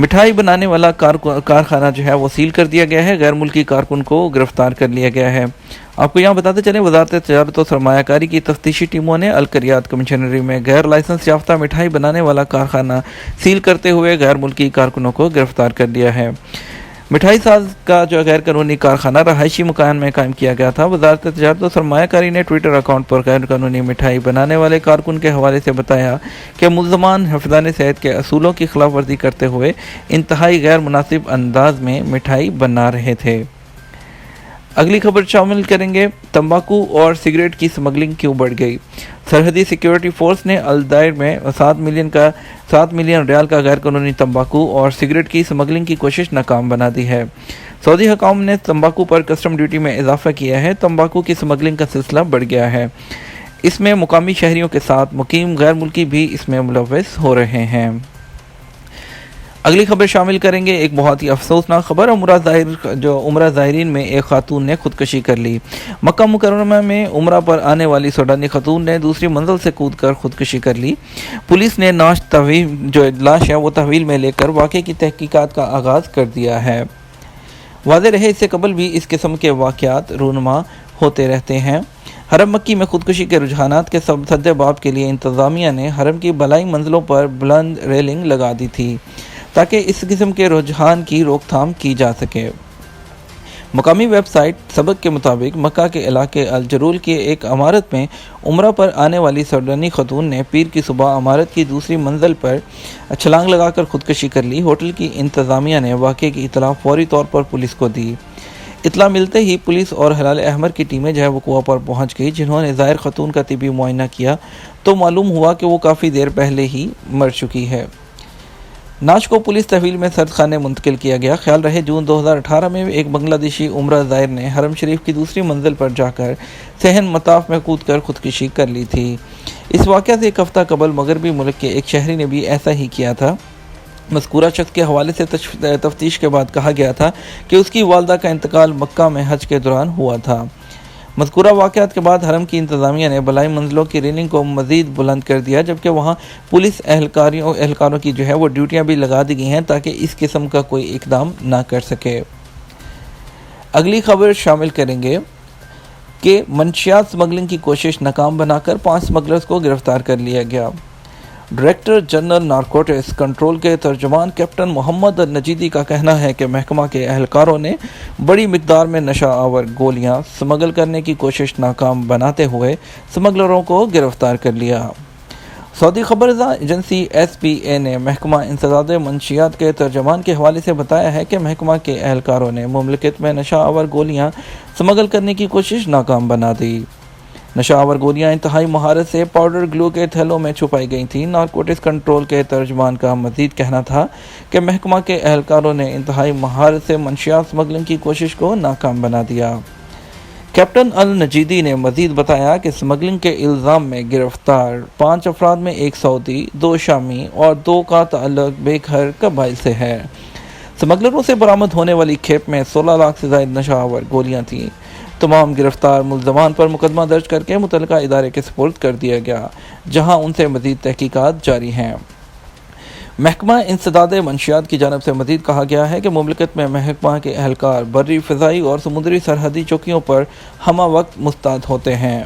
مٹھائی بنانے والا کارخانہ جو ہے وہ سیل کر دیا گیا ہے، غیر ملکی کارکن کو گرفتار کر لیا گیا ہے۔ آپ کو یہاں بتاتے چلیں، وزارت تجارت و سرمایہ کاری کی تفتیشی ٹیموں نے القریات کمشنری میں غیر لائسنس یافتہ مٹھائی بنانے والا کارخانہ سیل کرتے ہوئے غیر ملکی کارکنوں کو گرفتار کر لیا ہے۔ مٹھائی ساز کا جو غیر قانونی کارخانہ رہائشی مکان میں قائم کیا گیا تھا۔ وزارت تجارت و سرمایہ کاری نے ٹویٹر اکاؤنٹ پر غیر قانونی مٹھائی بنانے والے کارکن کے حوالے سے بتایا کہ ملزمان حفظان صحت کے اصولوں کی خلاف ورزی کرتے ہوئے انتہائی غیر مناسب انداز میں مٹھائی بنا رہے تھے۔ اگلی خبر شامل کریں گے، تمباکو اور سگریٹ کی سمگلنگ کیوں بڑھ گئی؟ سرحدی سیکیورٹی فورس نے الدائر میں 7 ملین ریال کا غیر قانونی تمباکو اور سگریٹ کی سمگلنگ کی کوشش ناکام بنا دی ہے۔ سعودی حکام نے تمباکو پر کسٹم ڈیوٹی میں اضافہ کیا ہے۔ تمباکو کی سمگلنگ کا سلسلہ بڑھ گیا ہے۔ اس میں مقامی شہریوں کے ساتھ مقیم غیر ملکی بھی اس میں ملوث ہو رہے ہیں۔ اگلی خبر شامل کریں گے، ایک بہت ہی افسوسناک خبر، عمرہ زائرین میں ایک خاتون نے خودکشی کر لی۔ مکہ مکرمہ میں عمرہ پر آنے والی سوڈانی خاتون نے دوسری منزل سے کود کر خودکشی کر لی۔ پولیس نے لاش ہے وہ تحویل میں لے کر واقعے کی تحقیقات کا آغاز کر دیا ہے۔ واضح رہے، اس سے قبل بھی اس قسم کے واقعات رونما ہوتے رہتے ہیں۔ حرم مکی میں خودکشی کے رجحانات کے سدباب کے لیے انتظامیہ نے حرم کی بالائی منزلوں پر بلند ریلنگ لگا دی تھی تاکہ اس قسم کے رجحان کی روک تھام کی جا سکے۔ مقامی ویب سائٹ سبق کے مطابق مکہ کے علاقے الجرول کی ایک عمارت میں عمرہ پر آنے والی سوڈانی خاتون نے پیر کی صبح عمارت کی دوسری منزل پر چھلانگ لگا کر خودکشی کر لی۔ ہوٹل کی انتظامیہ نے واقعے کی اطلاع فوری طور پر پولیس کو دی۔ اطلاع ملتے ہی پولیس اور ہلال احمر کی ٹیمیں وقوع پر پہنچ گئی، جنہوں نے زائر خاتون کا طبی معائنہ کیا تو معلوم ہوا کہ وہ کافی دیر پہلے ہی مر چکی ہے۔ نعش کو پولیس تحویل میں سرد خانے منتقل کیا گیا۔ خیال رہے، جون 2018 میں ایک بنگلہ دیشی عمرہ زائر نے حرم شریف کی دوسری منزل پر جا کر صحن مطاف میں کود کر خودکشی کر لی تھی۔ اس واقعہ سے ایک ہفتہ قبل مغربی ملک کے ایک شہری نے بھی ایسا ہی کیا تھا۔ مذکورہ شخص کے حوالے سے تفتیش کے بعد کہا گیا تھا کہ اس کی والدہ کا انتقال مکہ میں حج کے دوران ہوا تھا۔ مذکورہ واقعات کے بعد حرم کی انتظامیہ نے بالائی منزلوں کی ریلنگ کو مزید بلند کر دیا، جبکہ وہاں پولیس اہلکاروں کی وہ ڈیوٹیاں بھی لگا دی گئی ہیں تاکہ اس قسم کا کوئی اقدام نہ کر سکے۔ اگلی خبر شامل کریں گے کہ منشیات سمگلنگ کی کوشش ناکام بنا کر 5 سمگلرز کو گرفتار کر لیا گیا۔ ڈائریکٹر جنرل نارکوٹکس کنٹرول کے ترجمان کیپٹن محمد النجیدی کا کہنا ہے کہ محکمہ کے اہلکاروں نے بڑی مقدار میں نشہ آور گولیاں سمگل کرنے کی کوشش ناکام بناتے ہوئے سمگلروں کو گرفتار کر لیا۔ سعودی خبررساں ایجنسی SPA نے محکمہ انسداد منشیات کے ترجمان کے حوالے سے بتایا ہے کہ محکمہ کے اہلکاروں نے مملکت میں نشہ آور گولیاں سمگل کرنے کی کوشش ناکام بنا دی۔ نشہ آور گولیاں انتہائی مہارت سے پاؤڈر گلو کے تھیلوں میں چھپائی گئی تھیں۔ نارکوٹکس کنٹرول کے ترجمان کا مزید کہنا تھا کہ محکمہ کے اہلکاروں نے انتہائی مہارت سے منشیات سمگلنگ کی کوشش کو ناکام بنا دیا۔ کیپٹن النجیدی نے مزید بتایا کہ سمگلنگ کے الزام میں گرفتار 5 افراد میں 1 سعودی، 2 شامی اور 2 کا تعلق بے گھر قبائل سے ہے۔ سمگلروں سے برآمد ہونے والی کھیپ میں 16 لاکھ سے زائد نشہ آور گولیاں تھیں۔ تمام گرفتار ملزمان پر مقدمہ درج کر کے متعلقہ ادارے کے سپرد کر دیا گیا، جہاں ان سے مزید تحقیقات جاری ہیں۔ محکمہ انسداد منشیات کی جانب سے مزید کہا گیا ہے کہ مملکت میں محکمہ کے اہلکار بری، فضائی اور سمندری سرحدی چوکیوں پر ہمہ وقت مستعد ہوتے ہیں۔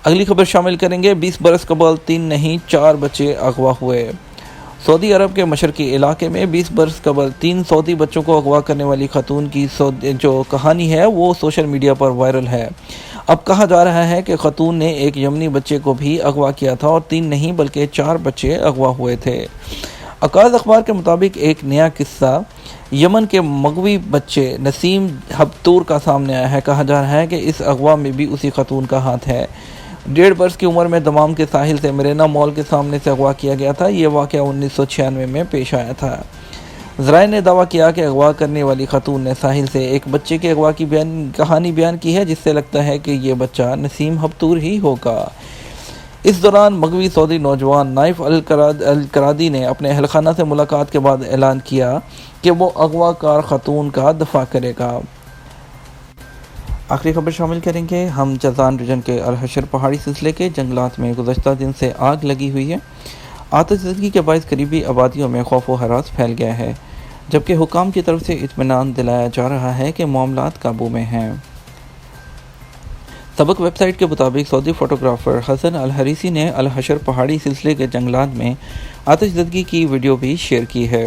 اگلی خبر شامل کریں گے، 20 برس قبل 3 نہیں 4 بچے اغوا ہوئے۔ سعودی عرب کے مشرقی علاقے میں 20 برس قبل 3 سعودی بچوں کو اغوا کرنے والی خاتون کی جو کہانی ہے وہ سوشل میڈیا پر وائرل ہے۔ اب کہا جا رہا ہے کہ خاتون نے ایک یمنی بچے کو بھی اغوا کیا تھا اور 3 نہیں بلکہ 4 بچے اغوا ہوئے تھے۔ عکاظ اخبار کے مطابق ایک نیا قصہ یمن کے مغوی بچے نسیم ہبتور کا سامنے آیا ہے۔ کہا جا رہا ہے کہ اس اغوا میں بھی اسی خاتون کا ہاتھ ہے۔ 1.5 برس کی عمر میں دمام کے ساحل سے مرینا مال کے سامنے سے اغوا کیا گیا تھا۔ یہ واقعہ 1996 میں پیش آیا تھا۔ ذرائع نے دعویٰ کیا کہ اغوا کرنے والی خاتون نے ساحل سے ایک بچے کے اغوا کی کہانی بیان کی ہے، جس سے لگتا ہے کہ یہ بچہ نسیم ہبتور ہی ہوگا۔ اس دوران مغوی سعودی نوجوان نائف القرادی نے اپنے اہل خانہ سے ملاقات کے بعد اعلان کیا کہ وہ اغوا کار خاتون کا دفاع کرے گا۔ آخری خبر شامل کریں گے، ہم جازان ریجن کے الحشر پہاڑی سلسلے کے جنگلات میں گزشتہ دن سے آگ لگی ہوئی ہے۔ آتش زدگی کے باعث قریبی آبادیوں میں خوف و ہراس پھیل گیا ہے، جبکہ حکام کی طرف سے اطمینان دلایا جا رہا ہے کہ معاملات قابو میں ہیں۔ سبق ویب سائٹ کے مطابق سعودی فوٹوگرافر حسن الحریثی نے الحشر پہاڑی سلسلے کے جنگلات میں آتش زدگی کی ویڈیو بھی شیئر کی ہے۔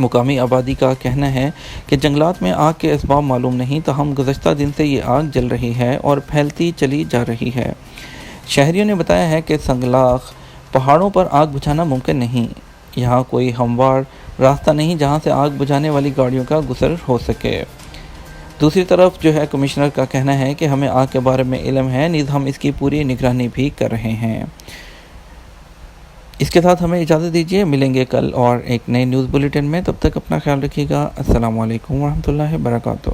مقامی آبادی کا کہنا ہے کہ جنگلات میں آگ کے اسباب معلوم نہیں، تاہم گزشتہ دن سے یہ آگ جل رہی ہے اور پھیلتی چلی جا رہی ہے۔ شہریوں نے بتایا ہے کہ سنگلاخ پہاڑوں پر آگ بجھانا ممکن نہیں، یہاں کوئی ہموار راستہ نہیں جہاں سے آگ بجھانے والی گاڑیوں کا گزر ہو سکے۔ دوسری طرف کمشنر کا کہنا ہے کہ ہمیں آگ کے بارے میں علم ہے، نیز ہم اس کی پوری نگرانی بھی کر رہے ہیں۔ اس کے ساتھ ہمیں اجازت دیجیے، ملیں گے کل اور ایک نئے نیوز بلیٹن میں، تب تک اپنا خیال رکھیے گا۔ السلام علیکم ورحمۃ اللہ وبرکاتہ۔